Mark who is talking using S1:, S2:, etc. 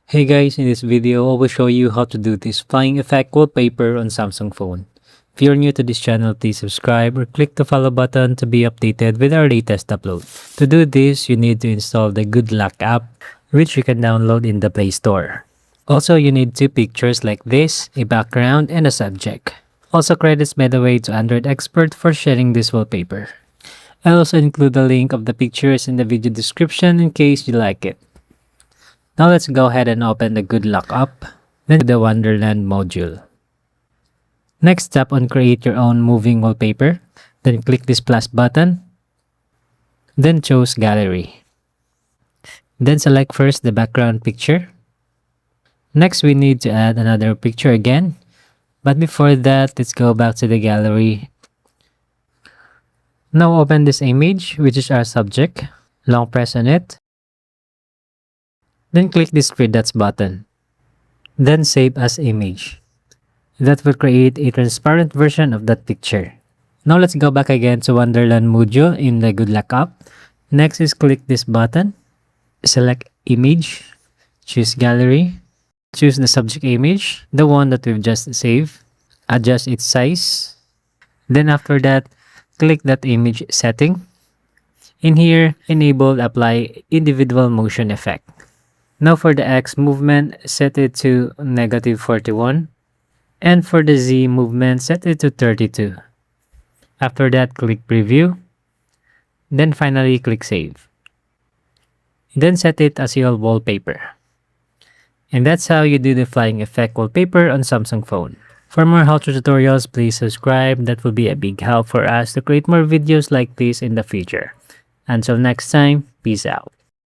S1: Hey guys, in this video, I will show you how to do this Flying Effect Wallpaper on Samsung phone. If you're new to this channel, please subscribe or click the follow button to be updated with our latest upload. To do this, you need to install the Good Luck app, which you can download in the Play Store. Also, you need two pictures like this, a background and a subject. Also, credits by the way to Android Expert for sharing this wallpaper. I'll also include the link of the pictures in the video description in case you like it. Now let's go ahead and open the Good Luck app, then the Wonderland module. Next, tap on Create Your Own Moving Wallpaper, then click this plus button, then choose Gallery. Then select first the background picture. Next, we need to add another picture again, but before that, let's go back to the gallery. Now open this image, which is our subject. Long press on it. Then click this three dots button. Then save as image. That will create a transparent version of that picture. Now let's go back again to Wonderland module in the Good Luck app. Next is click this button. Select image. Choose gallery. Choose the subject image, the one that we've just saved. Adjust its size. Then after that, click that image setting. In here, enable apply individual motion effect. Now for the X movement, set it to -41. And for the Z movement, set it to 32. After that, click preview. Then finally, click save. Then set it as your wallpaper. And that's how you do the Flying Effect Wallpaper on Samsung phone. For more how-to tutorials, please subscribe. That will be a big help for us to create more videos like this in the future. Until next time, peace out.